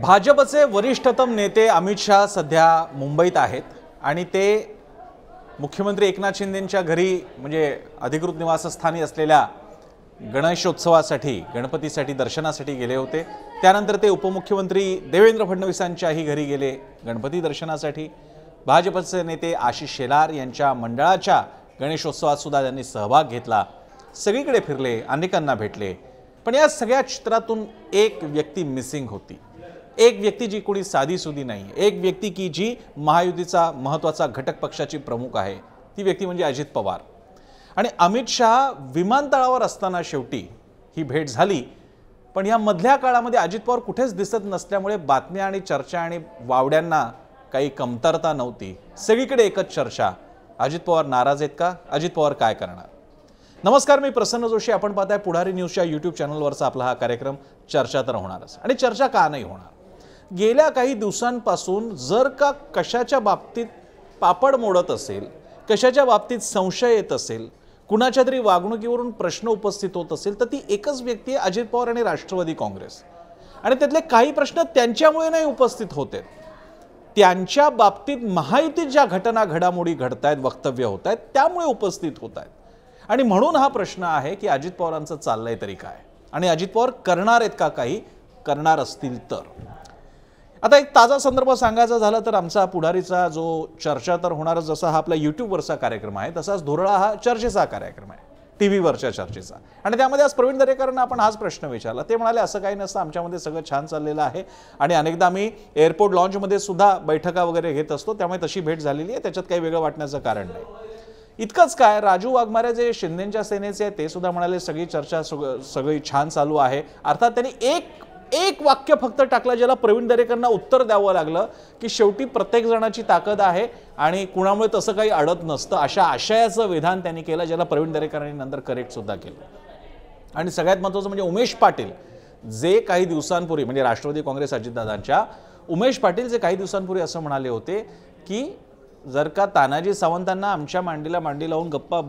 भाजपचे वरिष्ठतम नेते अमित शाह सध्या मुंबईत आहेत आणि ते मुख्यमंत्री एकनाथ शिंदेंच्या घरी म्हणजे अधिकृत निवासस्थानी असलेल्या गणेशोत्सवासाठी गणपतीसाठी दर्शनासाठी गेले होते। त्यानंतर ते उपमुख्यमंत्री देवेंद्र फडणवीसांच्याही घरी गेले गणपती दर्शनासाठी। भाजपचे नेते आशिष शेलार यांच्या मंडळाच्या गणेशोत्सवात सुद्धा त्यांनी सहभाग घेतला। सगळीकडे फिरले, अनेकांना भेटले, पण या सगळ्या चित्रातून एक व्यक्ती मिसिंग होती। एक व्यक्ती जी कोणी साधीसुधी नाही, एक व्यक्ती की जी महायुतीचा महत्त्वाचा घटक पक्षाची प्रमुख आहे, ती व्यक्ती म्हणजे अजित पवार। आणि अमित शाह विमानतळावर असताना शेवटी ही भेट झाली, पण या मधल्या काळामध्ये अजित पवार कुठेच दिसत नसल्यामुळे बातम्या आणि चर्चा आणि वावड्यांना काही कमतरता नव्हती। सगळीकडे एकच चर्चा, अजित पवार नाराज आहेत का? अजित पवार काय करणार? नमस्कार, मी प्रसन्न जोशी, आपण पाहताय पुढारी न्यूजच्या यूट्यूब चॅनलवरचा आपला हा कार्यक्रम। चर्चा तर होणारच, आणि चर्चा का नाही होणार? गेल्या काही दिवसांपासून जर का कशाच्या बाबतीत पापड मोडत असेल, कशाच्या बाबतीत संशय येत असेल, कुणाच्या तरी वागणुकीवरून प्रश्न उपस्थित होत असेल, तर ती एकच व्यक्ती आहे, अजित पवार आणि राष्ट्रवादी काँग्रेस। आणि त्यातले काही प्रश्न त्यांच्यामुळे नाही उपस्थित होते, त्यांच्या बाबतीत महायुतीत ज्या घटना घडामोडी घडतायत, वक्तव्य होत आहेत, त्यामुळे उपस्थित होत आहेत। आणि म्हणून हा प्रश्न आहे की अजित पवारांचं चाललंय तरी काय, आणि अजित पवार करणार आहेत का काही? करणार असतील तर आता एक ताजा संदर्भ सांगायचा झाला तर आमचा पुढारीचा जो चर्चा तर होणारच, जसा हा आपला यूट्यूबवरचा कार्यक्रम आहे तसाच धुरळा हा चर्चेचा कार्यक्रम आहे, टीव्हीवरच्या चर्चेचा। आणि त्यामध्ये आज प्रवीण दरेकरांना आपण हाच प्रश्न विचारला। ते म्हणाले असं काही नसतं, आमच्यामध्ये सगळं छान चाललेलं आहे आणि अनेकदा आम्ही एअरपोर्ट लॉन्चमध्ये सुद्धा बैठका वगैरे घेत असतो, त्यामुळे तशी भेट झालेली आहे, त्याच्यात काही वेगळं वाटण्याचं कारण नाही। इतकंच काय, राजू वाघमारे जे शिंदेच्या सेनेचे आहेत ते सुद्धा म्हणाले सगळी चर्चा सगळी छान चालू आहे। अर्थात त्यांनी एक वाक्य फक्त टाकलं, ज्याला प्रवीण दरेकरांना उत्तर द्यावं लागलं की शेवटी प्रत्येक जणाची ताकद आहे आणि कुणामुळे तसं काही अडत नसतं, अशा आशयाचं विधान त्यांनी केलं, ज्याला प्रवीण दरेकरांनी नंतर करेक्ट सुद्धा केलं। आणि सगळ्यात महत्त्वाचं म्हणजे उमेश पाटील जे काही दिवसांपूर्वी म्हणजे राष्ट्रवादी काँग्रेस अजितदादांच्या उमेश पाटील जे काही दिवसांपूर्वी असं म्हणाले होते की जर का तानाजी सावंतांना आमच्या मांडीला मांडी लावून गप्पा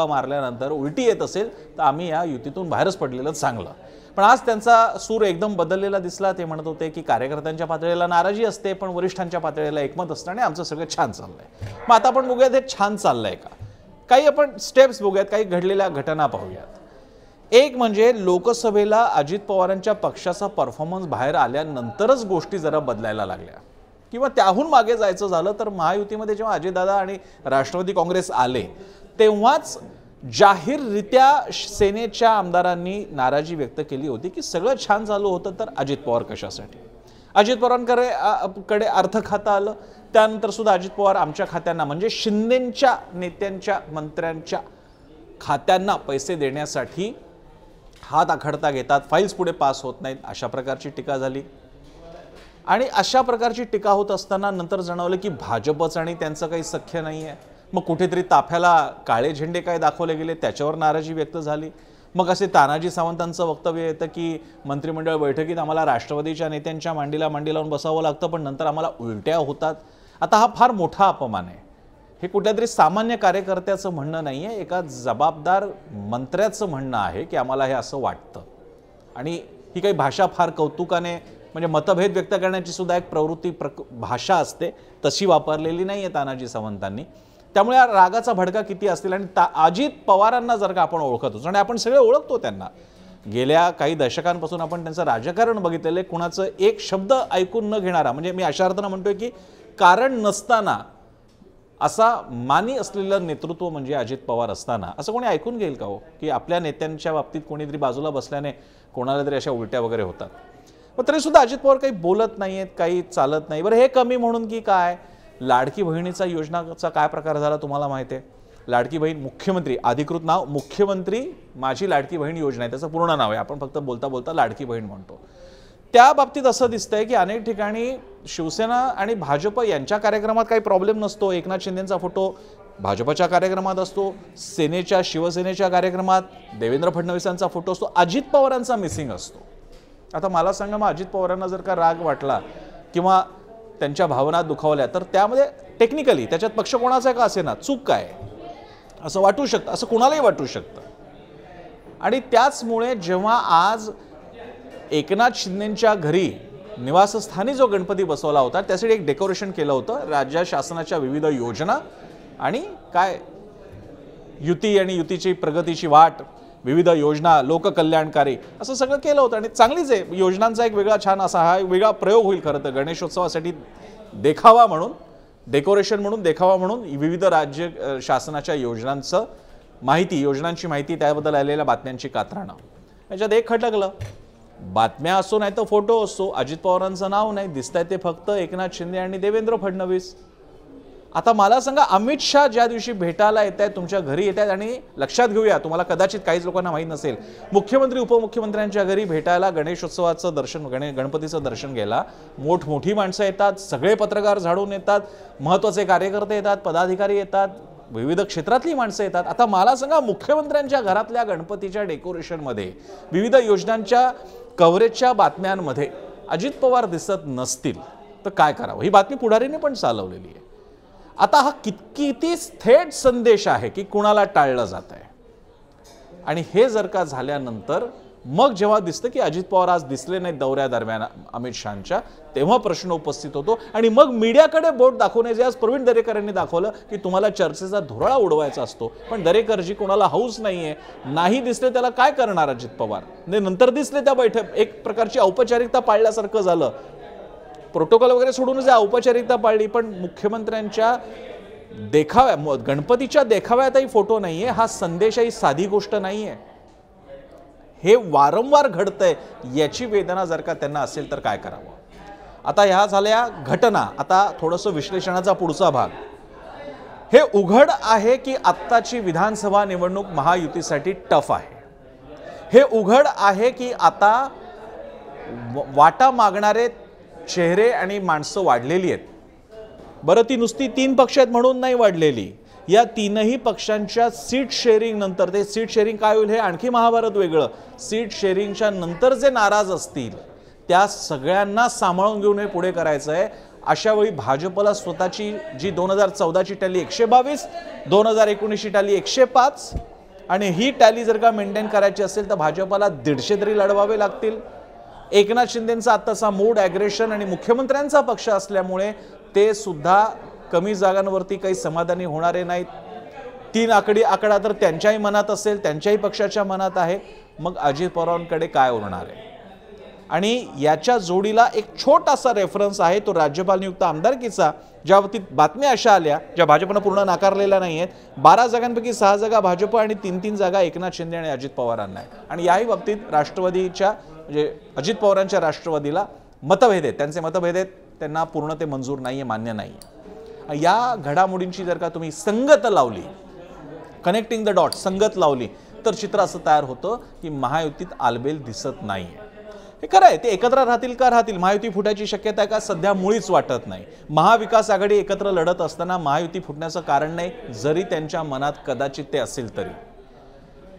मारल्यानंतर उलटी येत असेल तर आम्ही या युतीतून बाहेरच पडलेलं चांगलं। पण आज त्यांचा सूर एकदम बदललेला दिसला। ते म्हणत होते की कार्यकर्त्यांच्या पातळीला नाराजी असते, पण वरिष्ठांच्या पातळीला एकमत असतं आणि आमचं सगळं छान चाललंय। मग आता आपण बघूयात हे छान चाललंय का, काही आपण स्टेप्स बघूयात, काही घडलेल्या घटना पाहूयात। एक म्हणजे लोकसभेला अजित पवारांच्या पक्षाचा परफॉर्मन्स बाहेर आल्यानंतरच गोष्टी जरा बदलायला लागल्या, किंवा त्याहून मागे जायचं झालं तर महायुतीमध्ये जेव्हा अजितदादा आणि राष्ट्रवादी काँग्रेस आले तेव्हाच जाहीररित्या सेनेच्या आमदारांनी नाराजी व्यक्त केली होती की सगळं छान चालू होतं तर अजित पवार कशासाठी? अजित पवारांकडे अर्थ खातं आलं, त्यानंतर सुद्धा अजित पवार आमच्या खात्यांना म्हणजे शिंदेच्या नेत्यांच्या मंत्र्यांच्या खात्यांना पैसे देण्यासाठी हात आखडता घेतात, फाईल्स पुढे पास होत नाहीत, अशा प्रकारची टीका झाली। आणि अशा प्रकारची टीका होत असताना नंतर जाणवलं की भाजपच आणि त्यांचं काही सख्य नाही आहे। मग कुठेतरी ताफ्याला काळे झेंडे काय दाखवले गेले, त्याच्यावर नाराजी व्यक्त झाली। मग असे तानाजी सावंतांचं वक्तव्य येतं की मंत्रिमंडळ बैठकीत आम्हाला राष्ट्रवादीच्या नेत्यांच्या मांडीला मांडी लावून बसावं लागतं, पण नंतर आम्हाला उलट्या होतात। आता हा फार मोठा अपमान आहे। हे कुठल्यातरी सामान्य कार्यकर्त्याचं म्हणणं नाही आहे, एका जबाबदार मंत्र्याचं म्हणणं आहे की आम्हाला हे असं वाटतं। आणि ही काही भाषा फार कौतुकाने म्हणजे मतभेद व्यक्त करण्याची सुद्धा एक प्रवृत्ती भाषा असते, तशी वापरलेली नाही आहे तानाजी सावंतांनी। त्यामुळे रागाचा भडका किती असतील। आणि अजित पवारांना जर का आपण ओळखतोच आणि आपण सगळे ओळखतो त्यांना, गेल्या काही दशकांपासून आपण त्यांचं राजकारण बघितलेलं आहे, कुणाचं एक शब्द ऐकून न घेणारा, म्हणजे मी अशा अर्थानं म्हणतोय की कारण नसताना असा मानी असलेलं नेतृत्व म्हणजे अजित पवार असताना असं कोणी ऐकून घेईल का हो की आपल्या नेत्यांच्या बाबतीत कोणीतरी बाजूला बसल्याने कोणाला तरी अशा उलट्या वगैरे होतात? पण तरी सुद्धा अजित पवार काही बोलत नाहीयेत, काही चालत नाही। बरं, हे कमी म्हणून की काय? लाडकी बहिणीचा योजनाचा काय प्रकार झाला तुम्हाला माहिती आहे? लाडकी बहीण मुख्यमंत्री, अधिकृत नाव मुख्यमंत्री माझी लाडकी बहीण योजना आहे, त्याचं पूर्ण नाव आहे, आपण फक्त बोलता बोलता लाडकी बहीण म्हणतो। त्या बाबतीत असं दिसतंय की अनेक ठिकाणी शिवसेना आणि भाजप यांच्या कार्यक्रमात काही प्रॉब्लेम नसतो, एकनाथ शिंदेंचा फोटो भाजपच्या कार्यक्रमात असतो, सेनेच्या शिवसेनेच्या कार्यक्रमात देवेंद्र फडणवीसांचा फोटो असतो, अजित पवारांचा मिसिंग असतो। आता मला सांगा, मग अजित पवारांना जर का राग वाटला किंवा त्यांच्या भावना दुखावल्या तर त्यामध्ये टेक्निकली त्याच्यात पक्ष कोणाचा का असेना चूक काय असं वाटू शकतं, असं कोणालाही वाटू शकतं। आणि त्याचमुळे जेव्हा आज एकनाथ शिंदेंच्या घरी निवासस्थानी जो गणपती बसवला होता त्यासाठी एक डेकोरेशन केलं होतं, राज्य शासनाच्या विविध योजना आणि काय युती आणि युतीची प्रगतीची वाट, विविध योजना, लोककल्याणकारी असं सगळं केलं होतं आणि चांगलीच आहे. योजनांचा एक वेगळा छान असा हा वेगळा प्रयोग होईल खरं तर गणेशोत्सवासाठी. देखावा म्हणून, डेकोरेशन म्हणून, देखावा म्हणून विविध राज्य शासनाच्या योजनांचं माहिती, योजनांची माहिती, त्याबद्दल आलेल्या बातम्यांची कात्रणं. याच्यात एक खटकलं, बातम्या असो नाही तर फोटो असो, अजित पवारांचं नाव नाही, दिसतंय ते फक्त एकनाथ शिंदे आणि देवेंद्र फडणवीस. आता मला सांगा, अमित शहा ज्या दिवशी भेटायला येत आहेत, तुमच्या घरी येत आहेत, आणि लक्षात घेऊया, तुम्हाला कदाचित काहीच लोकांना माहीत नसेल, मुख्यमंत्री उपमुख्यमंत्र्यांच्या घरी भेटायला गणेशोत्सवाचं दर्शन, गणपतीचं दर्शन घ्यायला मोठमोठी माणसं येतात, सगळे पत्रकार झाडून येतात, महत्त्वाचे कार्यकर्ते येतात, पदाधिकारी येतात, विविध क्षेत्रातली माणसं येतात. आता मला सांगा, मुख्यमंत्र्यांच्या घरातल्या गणपतीच्या डेकोरेशनमध्ये, विविध योजनांच्या कव्हरेजच्या बातम्यांमध्ये अजित पवार दिसत नसतील तर काय करावं? ही बातमी पुढारीने पण चालवलेली आहे. आता हा किती थेट संदेश आहे की कुणाला टाळलं जात आहे. आणि हे जर का झाल्यानंतर मग जेव्हा दिसतं की अजित पवार आज दिसले नाहीत दौऱ्यादरम्यान अमित शहांच्या, तेव्हा प्रश्न उपस्थित होतो. आणि मग मीडियाकडे बोट दाखवणे, जे आज प्रवीण दरेकरांनी दाखवलं की तुम्हाला चर्चेचा धुरळा उडवायचा असतो, पण दरेकरजी कोणाला हौस नाहीये, नाही दिसले त्याला काय करणार अजित पवार. नंतर दिसले त्या बैठक, एक प्रकारची औपचारिकता पाळल्यासारखं झालं. प्रोटोकॉल वगैरे सोडून जे औपचारिकता पाळली, पण मुख्यमंत्र्यांच्या देखाव्या, गणपतीच्या देखाव्यातही फोटो नाहीये. हा संदेशही साधी गोष्ट नाहीये. हे वारंवार घडतंय, याची वेदना जर का त्यांना असेल तर काय करावं. आता ह्या झाल्या घटना. आता थोडंसं विश्लेषणाचा पुढचा भाग. हे उघड आहे की आत्ताची विधानसभा निवडणूक महायुतीसाठी टफ आहे. हे उघड आहे की आता वाटा मागणारे चेहरे आणि माणसं वाढलेली आहेत. बरं, ती नुसती 3 पक्ष आहेत म्हणून नाही वाढलेली. या 3ही पक्षांच्या सीट शेअरिंग नंतर, ते सीट शेअरिंग काय होईल हे आणखी महाभारत वेगळं. सीट शेअरिंगच्या नंतर जे नाराज असतील त्या सगळ्यांना सांभाळून घेऊन हे पुढे करायचं आहे. अशा वेळी भाजपला स्वतःची जी 2014ची टॅली 122, 2019ची टॅली 105, आणि ही टॅली जर का मेंटेन करायची असेल तर भाजपला 150 तरी लढवावे लागतील. एकनाथ शिंदेंचा आत्ताचा मूड, ॲग्रेशन आणि मुख्यमंत्र्यांचा पक्ष असल्यामुळे ते सुद्धा कमी जागांवरती काही समाधानी होणारे नाहीत. 3 आकडा तर त्यांच्याही मनात असेल, त्यांच्याही पक्षाच्या मनात आहे. मग अजित पवारांकडे काय उरणार आहे? आणि याच्या जोडीला एक छोटासा रेफरन्स आहे, तो राज्यपाल नियुक्त आमदारकीचा, ज्या बाबतीत बातम्या अशा आल्या ज्या भाजपनं पूर्ण नाकारलेल्या नाही आहेत. 12 जागांपैकी 6 जागा भाजप आणि 3 जागा एकनाथ शिंदे आणि अजित पवारांना आहे. आणि याही बाबतीत राष्ट्रवादीच्या, म्हणजे अजित पवारांच्या राष्ट्रवादीला मतभेद आहेत. त्यांचे मतभेद आहेत, त्यांना पूर्ण ते मंजूर नाही आहे, मान्य नाही आहे. या घडामोडींची जर का तुम्ही संगत लावली, कनेक्टिंग द डॉट, संगत लावली, तर चित्र असं तयार होतं की महायुतीत आलबेल दिसत नाही आहे. हे खरं आहे, ते एकत्र राहतील का राहतील, महायुती फुटायची शक्यता आहे का सध्या मुळीच वाटत नाही. महाविकास आघाडी एकत्र लढत असताना महायुती फुटण्याचं कारण नाही, जरी त्यांच्या मनात कदाचित ते असेल तरी.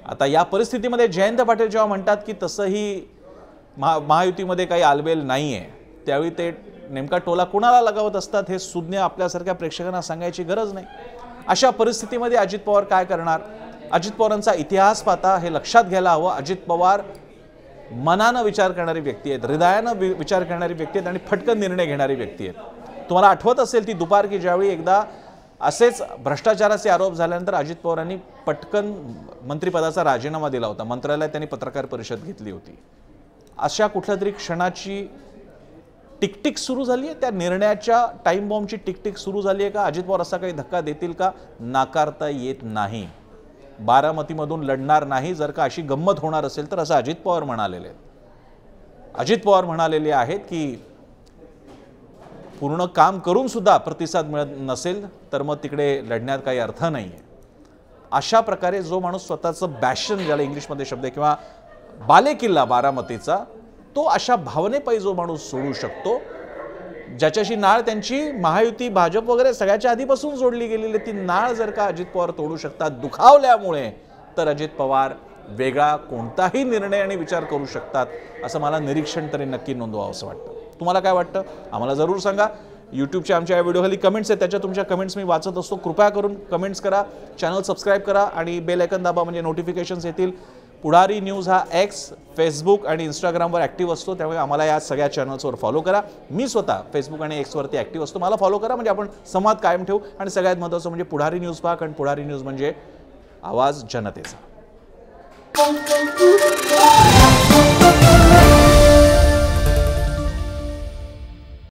आता या परिस्थितीमध्ये जयंत पाटील जेव्हा म्हणतात की तसंही महायुतीमध्ये काही आलबेल नाही आहे, त्यावेळी ते नेमका टोला कुणाला लगावत असतात हे सुज्ञ आपल्यासारख्या प्रेक्षकांना सांगायची गरज नाही. अशा परिस्थितीमध्ये अजित पवार काय करणार? अजित पवारांचा इतिहास पाहता हे लक्षात घ्यायला हवं, अजित पवार मनानं विचार करणारी व्यक्ती आहेत, हृदयानं विचार करणारी व्यक्ती आहेत आणि फटकन निर्णय घेणारी व्यक्ती आहेत. तुम्हाला आठवत असेल ती दुपार की ज्यावेळी एकदा असेच भ्रष्टाचाराचे आरोप झाल्यानंतर अजित पवारांनी पटकन मंत्रिपदाचा राजीनामा दिला होता. मंत्रालयात त्यांनी पत्रकार परिषद घेतली होती. अशा कुठल्या तरी क्षणाची टिकटिक सुरू झाली आहे, त्या निर्णयाच्या टाइम बॉम्बची टिकटिक सुरू झाली आहे का? अजित पवार असा काही धक्का देतील का? नाकारता येत नाही. बारामतीमधून लढणार नाही जर का अशी गंमत होणार असेल तर, असं अजित पवार म्हणालेले आहेत. अजित पवार म्हणालेले आहेत की पूर्ण काम करून सुद्धा प्रतिसाद मिळत नसेल तर मग तिकडे लढण्यात काही अर्थ नाही आहे. अशा प्रकारे जो माणूस स्वतःचं बॅशन, ज्याला इंग्लिशमध्ये शब्द आहे, किंवा बालेकिल्ला बारामतीचा, तो अशा भावनेपायी जो माणूस सोडू शकतो, ज्याच्याशी नाळ त्यांची महायुती, भाजप वगैरे सगळ्याच्या आधीपासून जोडली गेलेली, ती नाळ जर का अजित पवार तोडू शकतात दुखावल्यामुळे, तर अजित पवार वेगळा कोणताही निर्णय आणि विचार करू शकतात, असं मला निरीक्षण तरी नक्की नोंदवावं असं वाटतं. तुम्हाला काय वाटतं आम्हाला जरूर सांगा. यूट्यूबच्या आमच्या या व्हिडिओखाली कमेंट्स आहेत, त्याच्या तुमच्या कमेंट्स मी वाचत असतो. कृपया करून कमेंट्स करा, चॅनल सबस्क्राईब करा आणि बेल आयकॉन दाबा, म्हणजे नोटिफिकेशन्स येतील. पुढारी न्यूज हा एक्स, फेसबुक आणि इंस्टाग्रामवर ॲक्टिव्ह असतो, त्यामुळे आम्हाला या सगळ्या चॅनल्सवर फॉलो करा. मी स्वतः फेसबुक आणि एक्सवरती ॲक्टिव्ह असतो. मला फॉलो करा, म्हणजे आपण संवाद कायम ठेवू. आणि सगळ्यात महत्त्वाचं म्हणजे पुढारी न्यूज पहा, कारण पुढारी न्यूज म्हणजे आवाज जनतेचा.